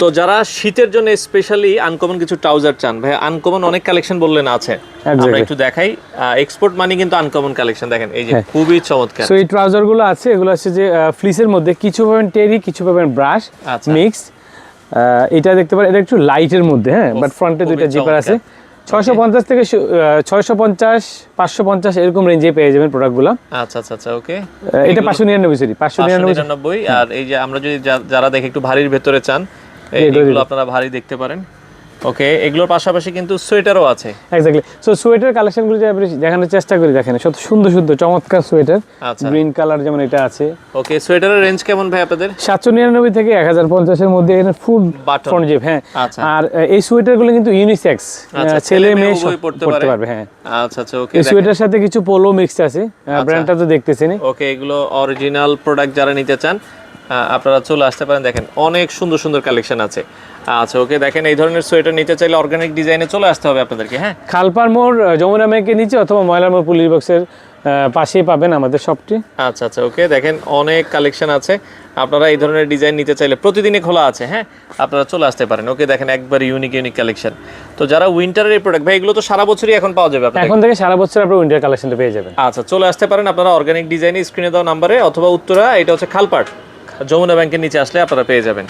তো যারা শীতের জন্য স্পেশালি আনকমন কিছু ট্রাউজার চান ভাই, আনকমন অনেক কালেকশন বললেন আছে, আমরা একটু দেখাই। এক্সপোর্ট মানে কিন্তু আনকমন কালেকশন দেখেন, এই যে খুবই চমৎকার। সো এই ট্রাউজার গুলো আছে, এগুলো আছে যে ফ্লিসের মধ্যে, কিছু পাবেন টেরি, কিছু পাবেন ব্রাশ মিক্স। এটা দেখতে পারেন, এটা একটু লাইটের মধ্যে, হ্যাঁ, বাট ফ্রন্টে দুইটা জিপার আছে। 650 থেকে 650 550 এরকম রেঞ্জে পেয়ে যাবেন প্রোডাক্টগুলো। আচ্ছা আচ্ছা আচ্ছা, ওকে। এটা 599 সরি 599। আর এই যে আমরা যদি যারা দেখে একটু ভারীর ভেতরে চান, এইগুলো আপনারা ভারী দেখতে পারেন। ওকে, এগুলোর পাশাপাশি কিন্তু সোয়েটারও আছে। এক্স্যাক্টলি। সো সোয়েটার কালেকশনগুলো যে দেখানোর চেষ্টা করি, দেখেন কত সুন্দর সুন্দর চমৎকার সোয়েটার। গ্রিন কালার যেমন এটা আছে। ওকে, সোয়েটারের রেঞ্জ কেমন ভাই আপনাদের? 799 থেকে 1050 এর মধ্যে, এর ফুল ফ্রন্ট জিপ, হ্যাঁ। আর এই সোয়েটারগুলো কিন্তু ইউনিসেক্স, ছেলে মেয়ে সবাই পড়তে পারবে, হ্যাঁ। আচ্ছা আচ্ছা, ওকে। এই সোয়েটারের সাথে কিছু পোলো মিক্সড আছে, ব্র্যান্ডটা তো দেখতেছেন। ওকে, এগুলো অরিজিনাল প্রোডাক্ট যারা নিতে চান আপনারা চলে আসতে পারেন, দেখেন অনেক সুন্দর সুন্দর কালেকশন আছে। আচ্ছা, ওকে, দেখেন এই ধরনের সোয়েটার নিতে চাইলে অর্গানিক ডিজাইনে চলে আসতে হবে আপনাদেরকে, হ্যাঁ। খালপার মোড় যমুনা ব্যাংকের নিচে অথবা ময়লা মোড় পুলিশ বক্সের পাশেই পাবেন আমাদের শপটি। আচ্ছা আচ্ছা, ওকে, দেখেন অনেক কালেকশন আছে। আপনারা এই ধরনের ডিজাইন নিতে চাইলে প্রতিদিনই খোলা আছে, হ্যাঁ, আপনারা চলে আসতে পারেন। ওকে, দেখেন একবার ইউনিক কালেকশন। তো যারা উইন্টারের এই প্রোডাক্ট ভাই, এগুলো তো সারা বছরই এখন পাওয়া যাবে আপনাদের? এখন থেকে সারা বছর আপনারা উইন্টার কালেকশনটা পেয়ে যাবেন। আচ্ছা, চলে আসতে পারেন আপনারা অর্গানিক ডিজাইনে, স্ক্রিনে দেওয়া নাম্বারে, অথবা উত্তরা, এটা হচ্ছে খালপাট, যমুনা ব্যাংকের নিচে আসলে আপনারা পেয়ে যাবেন।